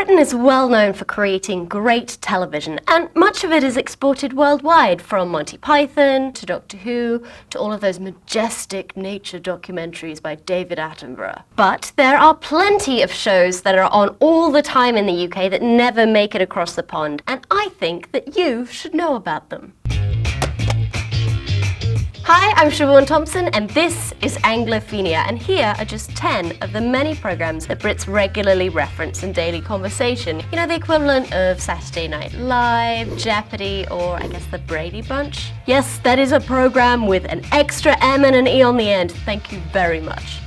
Britain is well known for creating great television, and much of it is exported worldwide, from Monty Python to Doctor Who to all of those majestic nature documentaries by David Attenborough. But there are plenty of shows that are on all the time in the UK that never make it across the pond, and I think that you should know about them. Hi, I'm Siobhan Thompson, and this is Anglophenia, and here are just 10 of the many programmes that Brits regularly reference in daily conversation. You know, the equivalent of Saturday Night Live, Jeopardy, or I guess the Brady Bunch? Yes, that is a programme with an extra M and an E on the end. Thank you very much.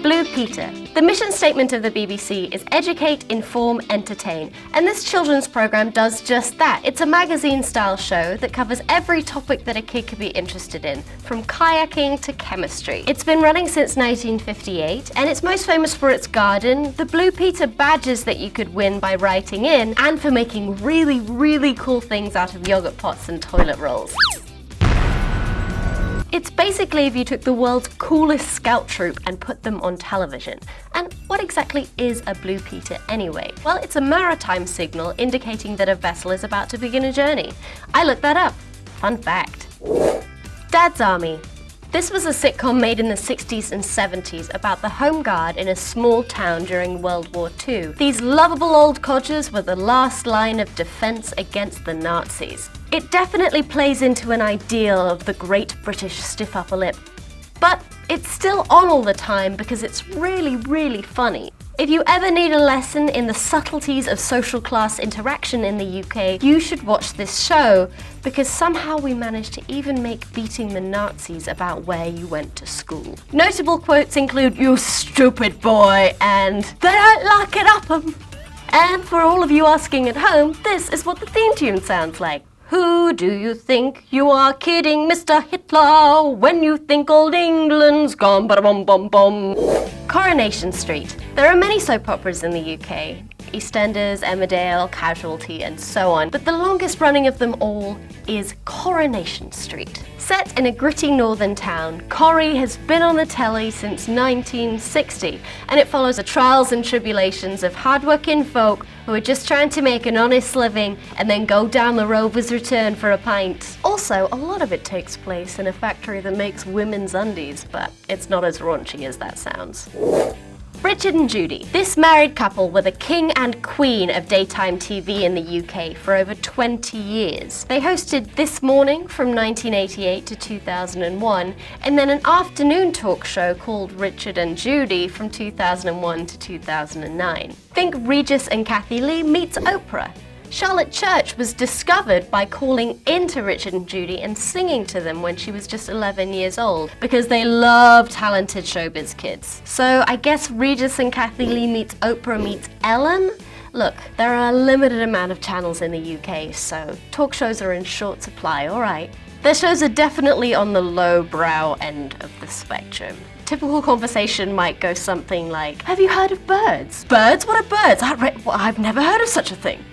Blue Peter. The mission statement of the BBC is educate, inform, entertain, and this children's programme does just that. It's a magazine-style show that covers every topic that a kid could be interested in, from kayaking to chemistry. It's been running since 1958, and it's most famous for its garden, the Blue Peter badges that you could win by writing in, and for making really, really cool things out of yogurt pots and toilet rolls. It's basically if you took the world's coolest scout troop and put them on television. And what exactly is a Blue Peter anyway? Well, it's a maritime signal indicating that a vessel is about to begin a journey. I looked that up. Fun fact. Dad's Army. This was a sitcom made in the 60s and 70s about the Home Guard in a small town during World War II. These lovable old codgers were the last line of defence against the Nazis. It definitely plays into an ideal of the great British stiff upper lip, but it's still on all the time because it's really, really funny. If you ever need a lesson in the subtleties of social class interaction in the UK, you should watch this show, because somehow we managed to even make beating the Nazis about where you went to school. Notable quotes include, "You stupid boy," and "They don't lock it up 'em." And for all of you asking at home, this is what the theme tune sounds like. Who do you think you are kidding, Mr. Hitler, when you think old England's gone? Ba-da-bum-bum-bum. Coronation Street. There are many soap operas in the UK. EastEnders, Emmerdale, Casualty, and so on. But the longest running of them all is Coronation Street. Set in a gritty northern town, Corrie has been on the telly since 1960, and it follows the trials and tribulations of hard-working folk who are just trying to make an honest living and then go down the Rover's Return for a pint. Also, a lot of it takes place in a factory that makes women's undies, but it's not as raunchy as that sounds. Richard and Judy. This married couple were the king and queen of daytime TV in the UK for over 20 years. They hosted This Morning from 1988 to 2001, and then an afternoon talk show called Richard and Judy from 2001 to 2009. Think Regis and Kathy Lee meets Oprah. Charlotte Church was discovered by calling into Richard and Judy and singing to them when she was just 11 years old, because they love talented showbiz kids. So I guess Regis and Kathy Lee meets Oprah meets Ellen? Look, there are a limited amount of channels in the UK, so talk shows are in short supply, alright. Their shows are definitely on the low-brow end of the spectrum. Typical conversation might go something like, "Have you heard of birds?" "Birds? What are birds? I've never heard of such a thing."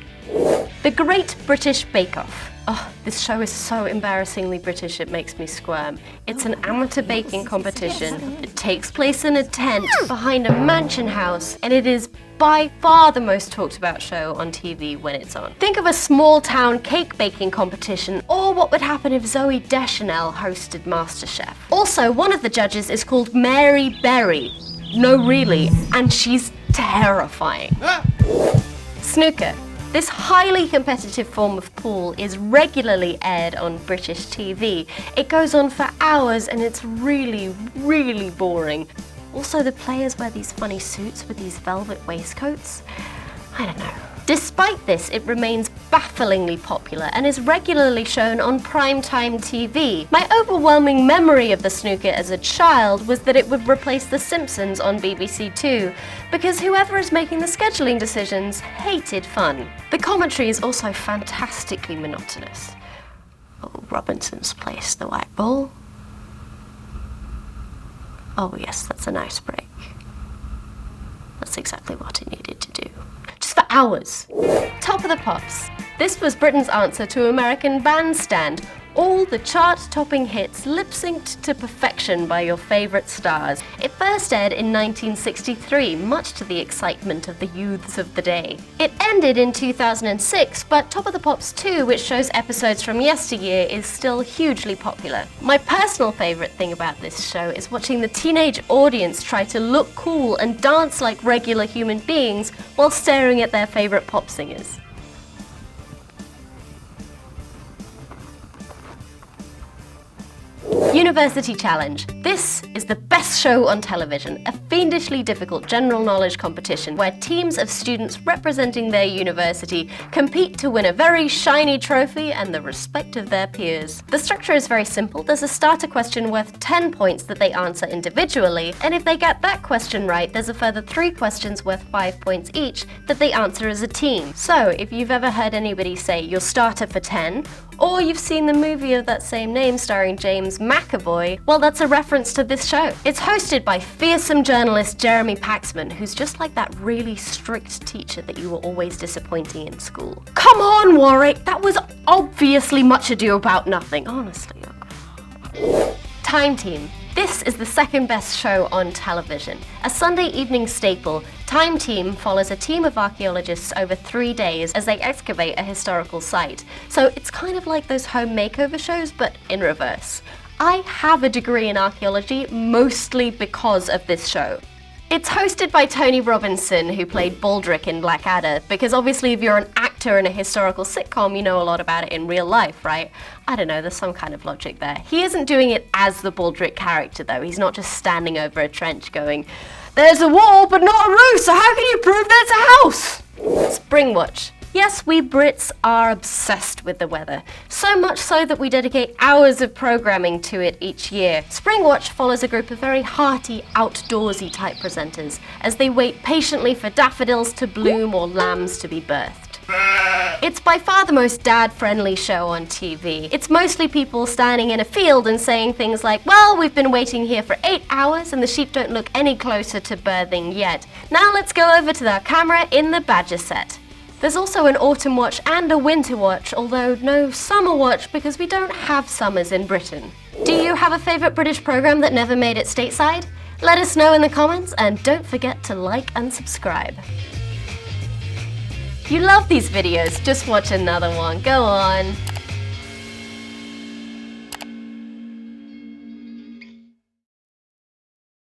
The Great British Bake Off. Oh, this show is so embarrassingly British it makes me squirm. It's an amateur baking competition. It takes place in a tent behind a mansion house, and it is by far the most talked about show on TV when it's on. Think of a small town cake baking competition, or what would happen if Zooey Deschanel hosted MasterChef. Also, one of the judges is called Mary Berry. No, really, and she's terrifying. Snooker. This highly competitive form of pool is regularly aired on British TV. It goes on for hours and it's really, really boring. Also, the players wear these funny suits with these velvet waistcoats. I don't know. Despite this, it remains bafflingly popular and is regularly shown on primetime TV. My overwhelming memory of the snooker as a child was that it would replace The Simpsons on BBC Two, because whoever is making the scheduling decisions hated fun. The commentary is also fantastically monotonous. Oh, Robinson's Place, the white ball. Oh yes, that's a nice break. That's exactly what it needed to do. Just for hours. Top of the Pops. This was Britain's answer to American Bandstand. All the chart-topping hits lip-synced to perfection by your favourite stars. It first aired in 1963, much to the excitement of the youths of the day. It ended in 2006, but Top of the Pops 2, which shows episodes from yesteryear, is still hugely popular. My personal favourite thing about this show is watching the teenage audience try to look cool and dance like regular human beings while staring at their favourite pop singers. University Challenge. This is the best show on television, a fiendishly difficult general knowledge competition where teams of students representing their university compete to win a very shiny trophy and the respect of their peers. The structure is very simple. There's a starter question worth 10 points that they answer individually, and if they get that question right, there's a further 3 questions worth 5 points each that they answer as a team. So, if you've ever heard anybody say your starter for 10, or you've seen the movie of that same name starring James McAvoy, well, that's a reference to this show. It's hosted by fearsome journalist Jeremy Paxman, who's just like that really strict teacher that you were always disappointing in school. Come on, Warwick, that was obviously Much Ado About Nothing, honestly. Time Team. This is the second best show on television. A Sunday evening staple, Time Team follows a team of archaeologists over 3 days as they excavate a historical site. So it's kind of like those home makeover shows, but in reverse. I have a degree in archaeology mostly because of this show. It's hosted by Tony Robinson, who played Baldric in Blackadder, because obviously if you're an actor in a historical sitcom, you know a lot about it in real life, right? I don't know, there's some kind of logic there. He isn't doing it as the Baldric character though, he's not just standing over a trench going, "There's a wall but not a roof, so how can you prove there's a house?" Springwatch. Yes, we Brits are obsessed with the weather, so much so that we dedicate hours of programming to it each year. Springwatch follows a group of very hearty, outdoorsy type presenters as they wait patiently for daffodils to bloom or lambs to be birthed. It's by far the most dad-friendly show on TV. It's mostly people standing in a field and saying things like, "Well, we've been waiting here for 8 hours and the sheep don't look any closer to birthing yet. Now let's go over to the camera in the Badger set." There's also an autumn watch and a winter watch, although no summer watch because we don't have summers in Britain. Do you have a favourite British programme that never made it stateside? Let us know in the comments and don't forget to like and subscribe. You love these videos, just watch another one, go on.